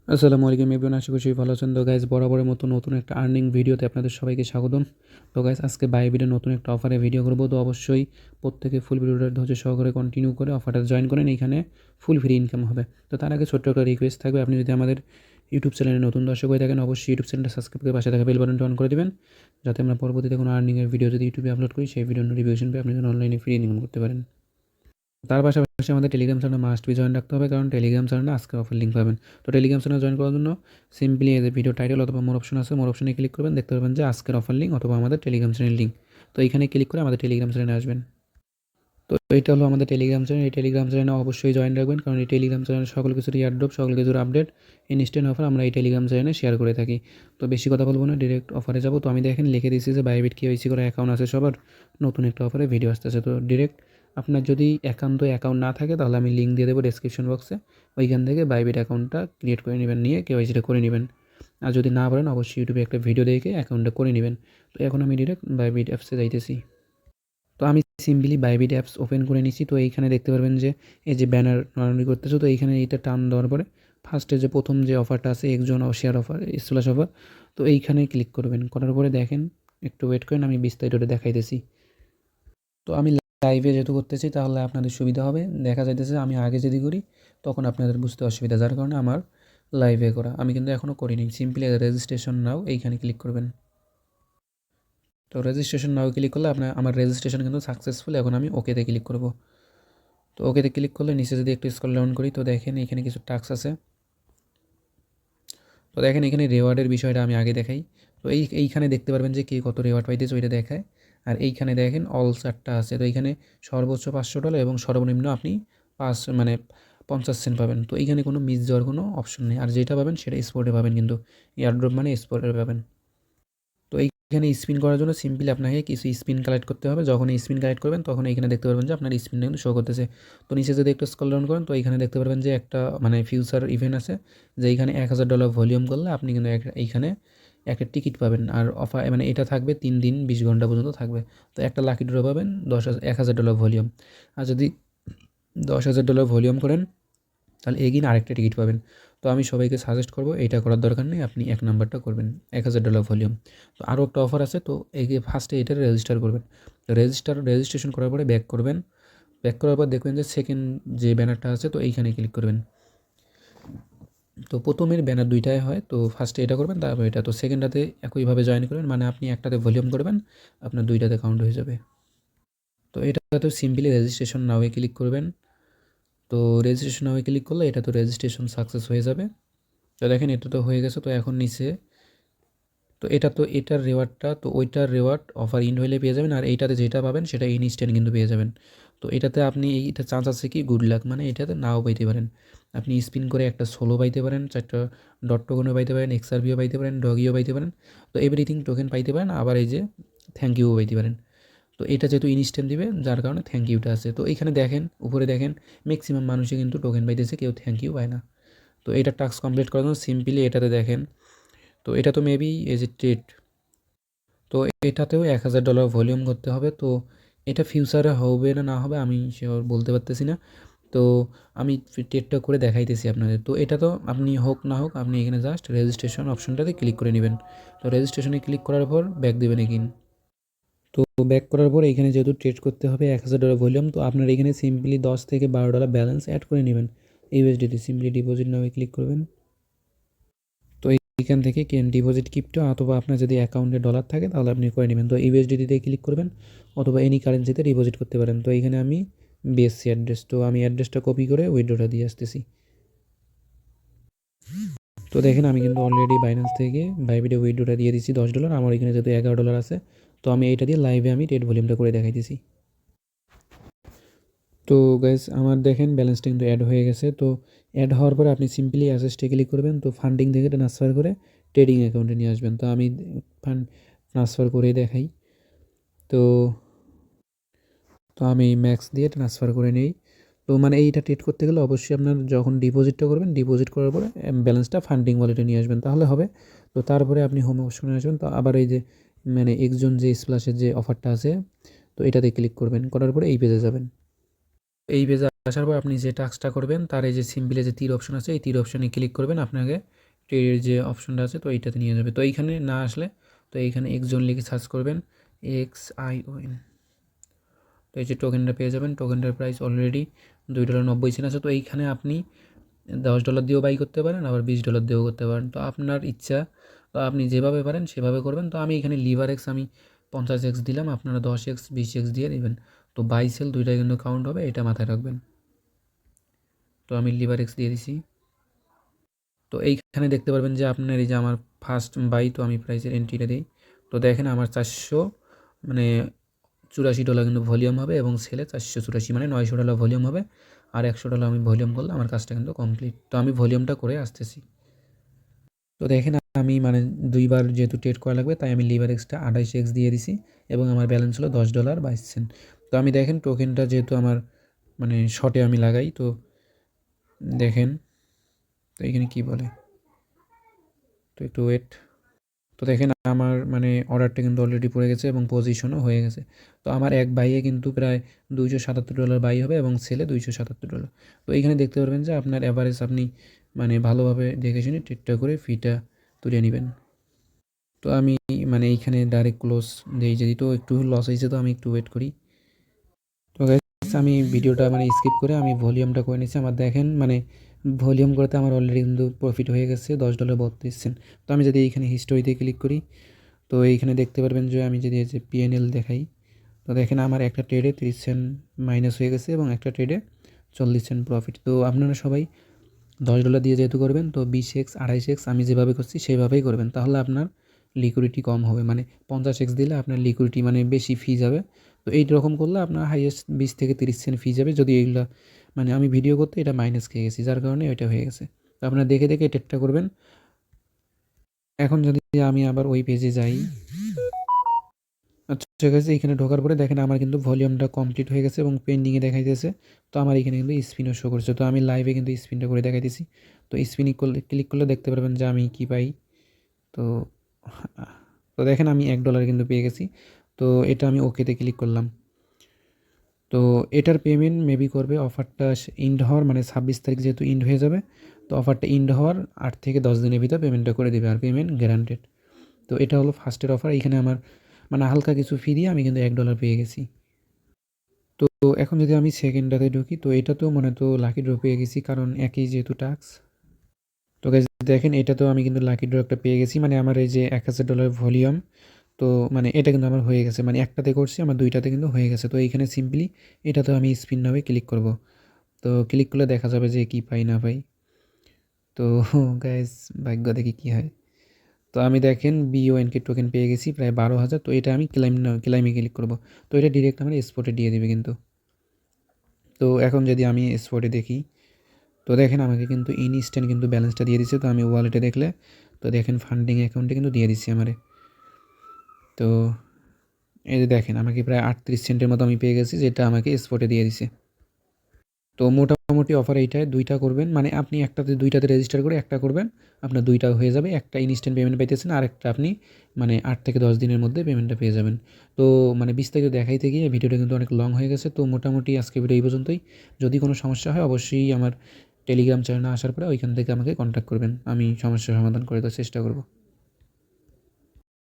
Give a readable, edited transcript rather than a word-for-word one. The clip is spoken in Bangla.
আসসালামু আলাইকুম এভরিওয়ান, আশা করি ভালো আছেন। তো গাইস, বরাবরের মতো নতুন একটা আর্নিং ভিডিওতে আপনাদের সবাইকে স্বাগতম। তো গাইস, আজকে বাইবিটের নতুন একটা অফারে ভিডিও করব। তো অবশ্যই প্রত্যেকে ফুল ভিডিওটা ধৈর্য সহকারে কন্টিনিউ করে অফারটা জয়েন করেন, এখানে ফুল ফ্রি ইনকাম হবে। তো তার আগে ছোট্ট একটা রিকোয়েস্ট থাকবে, আপনি যদি আমাদের ইউটিউব চ্যানেলে নতুন দর্শক হয়ে থাকেন, অবশ্যই ইউটিউব চ্যানেলটা সাবস্ক্রাইব করে পাশে থাকা বেল বাটনটা অন করে দিবেন, যাতে আমরা পরবর্তীতে কোনো আর্নিংয়ের ভিডিও যদি ইউটিউবে আপলোড করি সেই ভিডিও নোটিফিকেশন পেয়ে আপনি যেন অনলাইনে ফ্রি ইনকাম করতে পারেন। তার পাশাপাশি আমাদের Telegram channel must be join রাখতে হবে, কারণ টেলিগ্রাম চ্যানেলে আজকে অফার লিঙ্ক পাবেন। তো টেলিগ্রাম চ্যানেল জয়েন করার জন্য সিম্পলি এই যে ভিডিও টাইটেল অথবা মোর অপশন আছে, মোর অপশনে ক্লিক করবেন, দেখতে পাবেন যে আজকের অফার লিঙ্ক অথবা আমাদের টেলিগ্রাম চ্যানেল লিঙ্ক। তো এইখানে ক্লিক করে আমাদের টেলিগ্রাম চ্যানেলে আসবেন। তো এটা হলো আমাদের টেলিগ্রাম চ্যানেল। এই টেলিগ্রাম চ্যানেলে অবশ্যই জয়েন রাখবেন, কারণ এই টেলিগ্রাম চ্যানেলে সকল কিছুর ইয়ারড্রপ, সকল কিছুর আপডেট, ইনস্ট্যান্ট অফার আমরা এই টেলিগ্রাম চ্যানেলে শেয়ার করে থাকি। তো বেশি কথা বলবো না, ডিরেক্ট অফারে যাব। তো আমি দেখেন লিখে দিয়েছি যে বাইবিট কেওয়াইসি করা অ্যাকাউন্ট আছে সবার, নতুন একটা অফারে ভিডিও আসতেছে। তো ডিরেক্ট আপনার যদি অ্যাকাউন্ট না থাকে, তাহলে আমি লিঙ্ক দিয়ে দেবো ডেসক্রিপশন বক্সে, ওইখান থেকে বাইবিট অ্যাকাউন্টটা ক্রিয়েট করে নেবেন, নিয়ে কেওয়াইসিটা করে নেবেন। আর যদি না পারেন, অবশ্যই ইউটিউবে একটা ভিডিও দেখে অ্যাকাউন্টটা করে নেবেন। তো এখন আমি ডিরেক্ট বাইবিট অ্যাপসে যাইতেছি। তো আমি সিম্পলি বাইবিট অ্যাপস ওপেন করে নিচ্ছি। তো এইখানে দেখতে পারবেন যে এই যে ব্যানার নড়ানড়ি করতেছে, তো এইখানে এইটা টান দেওয়ার পরে ফার্স্টে যে প্রথম যে অফারটা আছে, একজন শেয়ার অফার, স্প্ল্যাশ অফার, তো এইখানে ক্লিক করবেন। করার পরে দেখেন, একটু ওয়েট করেন, আমি বিস্তারিতটা দেখাইতেছি। তো আমি লাইভে যেহেতু করতেছি, তাহলে আপনাদের সুবিধা হবে। দেখা যাইতেছে আমি আগে যদি করি তখন আপনাদের বুঝতে অসুবিধা, যার কারণে আমার লাইভে করা। আমি কিন্তু এখনও করিনি। সিম্পলি রেজিস্ট্রেশন নাও এইখানে ক্লিক করবেন। তো রেজিস্ট্রেশন নাও ক্লিক করলে আমার রেজিস্ট্রেশন কিন্তু সাকসেসফুল। এখন আমি ওকেতে ক্লিক করব। তো ওকেতে ক্লিক করলে নিচে যদি একটু স্ক্রল ডাউন করি, তো দেখেন এখানে কিছু টাস্ক আছে। তো দেখেন এখানে রেওয়ার্ডের বিষয়টা আমি আগে দেখাই। তো এইখানে দেখতে পারবেন যে কে কত রেওয়ার্ড পাইতেছে, ওইটা দেখায়। আর এইখানে দেখেন অল চারটা আছে। তো এইখানে সর্বোচ্চ $500 এবং সর্বনিম্ন আপনি 50 সেন্ট পাবেন। তো এইখানে কোনো মিস যাওয়ার কোনো অপশন নেই। আর যেটা পাবেন সেটা স্পটে পাবেন, কিন্তু এয়ারড্রপ মানে স্পটে পাবেন। তো এইখানে স্পিন করার জন্য সিম্পলি আপনাকে কিছু স্পিন কালেক্ট করতে হবে। যখন স্পিন কালেক্ট করবেন, তখন এইখানে দেখতে পারবেন যে আপনার স্পিনটা কিন্তু শো করতেছে। তো নিচে যদি একটু স্ক্রল ডাউন করেন, তো এইখানে দেখতে পারবেন যে একটা মানে ফিউচার ইভেন্ট আছে, যে এইখানে $1000 ভলিউম করলে আপনি কিন্তু এইখানে একটা টিকিট পাবেন। আর অফার মানে এটা থাকবে 3 দিন 20 ঘন্টা পর্যন্ত থাকবে। তো একটা লাকি ড্র পাবেন 10,000 ভলিউম। আর যদি $10,000 ভলিউম করেন, তাহলে এগিয়ে আরেকটা টিকিট পাবেন। তো আমি সবাইকে সাজেস্ট করব এইটা করার দরকার নেই, আপনি 1 নাম্বারটা করবেন, $1000 ভলিউম। তো আরও একটা অফার আছে, তো এগিয়ে ফার্স্টে এটা রেজিস্টার করবেন। তো রেজিস্ট্রেশন করার পরে ব্যাক করবেন। ব্যাক করার পর দেখবেন যে সেকেন্ড যে ব্যানারটা আছে, তো এইখানে ক্লিক করবেন। তো প্রথমের ব্যানার দুইটাই হয়, তো ফার্স্টে এটা করবেন, তারপর এটা। তো সেকেন্ডটাতে একইভাবে জয়েন করবেন, মানে আপনি একটাতে ভলিউম করবেন, আপনার দুইটাতে কাউন্ট হয়ে যাবে। তো এটাতে সিম্পলি রেজিস্ট্রেশন নাওয়ে ক্লিক করবেন। তো রেজিস্ট্রেশন নাওয়ে ক্লিক করলে এটা তো রেজিস্ট্রেশন সাকসেস হয়ে যাবে। তো দেখেন এটা তো হয়ে গেছে। তো এখন নিচে, তো এটার রেওয়ার্ডটা, তো ওইটার রেওয়ার্ড অফার ইন্ড হইলে পেয়ে যাবেন। আর এইটাতে যেটা পাবেন সেটা ইনস্ট্যান্ট কিন্তু পেয়ে যাবেন। তো এটাতে আপনি এইটা চান্স আছে কি গুড লাক, মানে এটাতে নাও পাইতে পারেন। আপনি স্পিন করে একটা সোলো পাইতে পারেন, 4টা ডট টোকেনও পাইতে পারেন, এক্সআরভিও পাইতে পারেন, ডগিও পাইতে পারেন। তো এভরিথিং টোকেন পাইতে পারেন, আবার এই যে থ্যাংক ইউও পাইতে পারেন। তো এটা যেহেতু ইনস্ট্যান্ট দিবে, যার কারণে থ্যাংক ইউটা আছে। তো এইখানে দেখেন উপরে দেখেন ম্যাক্সিমাম মানুষই কিন্তু টোকেন পাইতেছে, কেউ থ্যাংক ইউ পায় না। তো এটা টাস্ক কমপ্লিট করার জন্য সিম্পলি এটাতে দেখেন, তো এটা তো মেবি এজ এ ট্রেড। তো এটাতেও $1000 ভলিউম করতে হবে। তো এটা ফিউচারে হবে না হবে আমি শিওর বলতে পারতেছি না। তো আমি ট্রেডটা করে দেখাইতেছি আপনাদের। তো এটা তো আপনি হোক না হোক, আপনি এখানে জাস্ট রেজিস্ট্রেশন অপশনটাতে ক্লিক করে নেবেন। তো রেজিস্ট্রেশনে ক্লিক করার পর ব্যাক দেবেন এগিন। তো ব্যাক করার পর এখানে যেহেতু ট্রেড করতে হবে $1000 ভলিউম, তো আপনার এখানে সিম্পলি $10 থেকে $12 ব্যালেন্স অ্যাড করে নেবেন। ইউএসডিটি সিম্পলি ডিপোজিট নামে ক্লিক করবেন। তো এইখান থেকে ডিপোজিট ক্রিপ্টো, অথবা আপনার যদি অ্যাকাউন্টে ডলার থাকে তাহলে আপনি করে নেবেন। তো ইউএসডিটিতে ক্লিক করবেন, অথবা এনি কারেন্সিতে ডিপোজিট করতে পারেন। তো এইখানে আমি বিএসসি অ্যাড্রেস, তো আমি অ্যাড্রেসটা কপি করে উইথড্রটা দিয়ে আসতেছি। তো দেখেন আমি কিন্তু অলরেডি বাইন্যান্স থেকে বাইবিটে উইথড্রটা দিয়ে দিচ্ছি $10। আমার এখানে যেহেতু $11 আছে, তো আমি এইটা দিয়ে লাইভে আমি ট্রেড ভলিউমটা করে দেখাইতেছি। তো গাইস, আমার দেখেন ব্যালেন্সটা কিন্তু অ্যাড হয়ে গেছে। তো অ্যাড হওয়ার পরে আপনি সিম্পলি অ্যাসেসটে ক্লিক করবেন। তো ফান্ডিং থেকে ট্রান্সফার করে ট্রেডিং অ্যাকাউন্টে নিয়ে আসবেন। তো আমি ফান্ড ট্রান্সফার করে দেখাই। তো তো আমি ম্যাক্স দিয়ে ট্রান্সফার করে নেই। তো মানে এইটা ট্রেড করতে গেলে অবশ্যই আপনার যখন ডিপোজিটটা করবেন, ডিপোজিট করার পরে ব্যালেন্সটা ফান্ডিং ওয়ালেটে নিয়ে আসবেন, তাহলে হবে। তো তারপরে আপনি হোম অপশনে আসবেন। তো আবার এই যে মানে একজন যে স্প্ল্যাশের যে অফারটা আছে, তো এটাতে ক্লিক করবেন, করার পরে এই পেজে যাবেন। এই পেজে আসার পর আপনি যে টাস্কটা করবেন, তার এই যে সিম্পলে যে তীর অপশন আছে, এই তীর অপশনে ক্লিক করবেন। আপনাকে ট্রেডের যে অপশনটা আছে তো এইটাতে নিয়ে যাবে। তো এইখানে না আসলে তো এইখানে এক্সজন লিখে সার্চ করবেন, XION। তো এই যে টোকেনটা পেয়ে যাবেন। টোকেনটার প্রাইস অলরেডি $2.90 আছে। তো এইখানে আপনি $10 দিয়েও বাই করতে পারেন, আবার $20 দিয়েও করতে পারেন। তো আপনার ইচ্ছা, তো আপনি যেভাবে পারেন সেভাবে করবেন। তো আমি এখানে লিভার এক্স আমি 50x দিলাম, আপনারা 10x 20x দিয়ে দিবেন। তো বাই সেল দুইটাই কিন্তু কাউন্ট হবে, এটা মাথায় রাখবেন। তো আমি লিভার এক্স দিয়ে দিছি। তো এইখানে দেখতে পারবেন যে আপনার এই যে আমার ফার্স্ট বাই, তো আমি প্রাইসের এন্ট্রিটা দিই। তো দেখেন আমার 400 মানে $84 কিন্তু ভলিউম হবে এবং সেলে 484 মানে $900 ভলিউম হবে। আর $100 আমি ভলিউম করলে আমার কাজটা কিন্তু কমপ্লিট। তো আমি ভলিউমটা করে আসতেছি। তো দেখেন আমি মানে 2বার যেহেতু ট্রেড করা লাগবে তাই আমি লিভার এক্সটা 28x দিয়ে দিছি এবং আমার ব্যালেন্স হলো $10.22। তো আমি দেখেন টোকেনটা যেহেতু আমার মানে শর্টে আমি লাগাই, তো দেখেন তো এখানে কি বলে, তো একটু ওয়েট। তো দেখেন আমার মানে অর্ডারটা কিন্তু অলরেডি পড়ে গেছে এবং পজিশনও হয়ে গেছে। তো আমার এক বাইয়ে কিন্তু প্রায় $277 বাই হবে এবং সেলে $277। তো এইখানে দেখতে পারবেন যে আপনার অ্যাভারেজ আপনি মানে ভালোভাবে দেখে শুনে ট্রেডটা করে ফিটা তুলে নেবেন। তো আমি মানে এইখানে ডাইরেক্ট ক্লোজ দিই, যদি তো একটু লস হয়েছে তো আমি একটু ওয়েট করি। তো গাইস আমি ভিডিওটা মানে স্কিপ করে আমি ভলিউমটা করে নিচ্ছি। আমার দেখেন মানে ভলিউম করতে আমার অলরেডি কিন্তু প্রফিট হয়ে গেছে $10.32। তো আমি যদি এইখানে হিস্টোরিতে ক্লিক করি তো এইখানে দেখতে পারবেন যে আমি যদি এই যে PNL দেখাই, তো দেখেন আমার একটা ট্রেডে 30 সেন্ট মাইনাস হয়ে গেছে এবং একটা ট্রেডে 40 সেন্ট প্রফিট। তো আপনারা সবাই $10 দিয়ে যেহেতু করবেন তো 20x 28x আমি যেভাবে করছি সেভাবেই করবেন, তাহলে আপনার লিকুইডিটি কম হবে। মানে 50x দিলে আপনার লিকুইডিটি মানে বেশি ফি যাবে। তো এই রকম করলে আপনার হাইয়েস্ট 20 থেকে 30 সেন্ট ফি যাবে। যদি এইগুলা মানে আমি ভিডিও করতে এটা মাইনাস খেয়ে গেছি, যার কারণে ওইটা হয়ে গেছে। তো আপনারা দেখে দেখে ট্রেডটা করবেন। এখন যদি আমি আবার ওই পেজে যাই, আচ্ছা ঠিক আছে, এখানে ঢোকার পরে দেখেন আমার কিন্তু ভলিউমটা কমপ্লিট হয়ে গেছে এবং পেন্ডিংয়ে দেখাইতেছে। তো আমার এখানে কিন্তু স্পিনও শো করছে। তো আমি লাইভে কিন্তু স্পিনটা করে দেখাইতেছি। তো স্পিন ক্লিক করলে দেখতে পারবেন যে আমি কি পাই। তো তো দেখেন আমি $1 কিন্তু পেয়ে গেছি। তো এটা আমি ওকেতে ক্লিক করলাম। তো এটার পেমেন্ট মেবি করবে অফারটা ইন্ড হওয়ার মানে 26 তারিখ যেহেতু ইন্ড হয়ে যাবে, তো অফারটা ইন্ড হওয়ার 8 থেকে 10 দিনের ভিতর পেমেন্টটা করে দেবে, আর পেমেন্ট গ্যারান্টেড। তো এটা হলো ফার্স্টের অফার। এইখানে আমার মানে হালকা কিছু ফি দিয়ে আমি কিন্তু $1 পেয়ে গেছি। তো এখন যদি আমি সেকেন্ডটাতে ঢুকি তো এটাতেও মনে তো লাকি ড্র পেয়ে গেছি, কারণ একই যেহেতু টাস্ক। তো গাইস দেখেন এটাতেও আমি কিন্তু লাকি ড্র একটা পেয়ে গেছি। মানে আমার এই যে $1000 ভলিউম, তো মানে এটা কিন্তু আমার হয়ে গেছে। মানে একটাতে করছি আমার দুইটাতে কিন্তু হয়ে গেছে। তো এইখানে সিম্পলি এটাতেও আমি স্পিন নামে ক্লিক করব। তো ক্লিক করলে দেখা যাবে যে কি পাই না পাই। তো গাইস ভাগ্য দেখি কী হয়। তো আমি দেখেন BONK টোকেন পেয়ে গেছি প্রায় 12,000। তো এটা আমি ক্লাইমে ক্লিক করব। তো এটা ডিরেক্ট আমার স্পটে দিয়ে দেবে কিন্তু। তো এখন যদি আমি স্পটে দেখি তো দেখেন আমাকে কিন্তু ইনস্ট্যান্ট কিন্তু ব্যালেন্সটা দিয়ে দিচ্ছে। তো আমি ওয়ালেটে দেখলে তো দেখেন ফান্ডিং অ্যাকাউন্টে কিন্তু দিয়ে দিচ্ছি আমারে। তো এই যে দেখেন আমাকে প্রায় 38 সেন্টের মতো আমি পেয়ে গেছি, যেটা আমাকে স্পটে দিয়ে দিছে। তো মোটামুটি অফার এইটায় 2টা করবেন, মানে আপনি একটাতে 2টাতে রেজিস্টার করে একটা করবেন, আপনার 2টা হয়ে যাবে। একটা ইনস্ট্যান্ট পেমেন্ট পাইতেছেন, আর একটা আপনি মানে 8 থেকে 10 দিনের মধ্যে পেমেন্টটা পেয়ে যাবেন। তো মানে বিস্তারিত দেখাইতে গিয়ে ভিডিওটা কিন্তু অনেক লং হয়ে গেছে। তো মোটামুটি আজকে ভিডিও এই পর্যন্তই। যদি কোনো সমস্যা হয় অবশ্যই আমার টেলিগ্রাম চ্যানেলে আসার পরে ওইখান থেকে আমাকে কন্ট্যাক্ট করবেন, আমি সমস্যার সমাধান করে দেওয়ার চেষ্টা করব।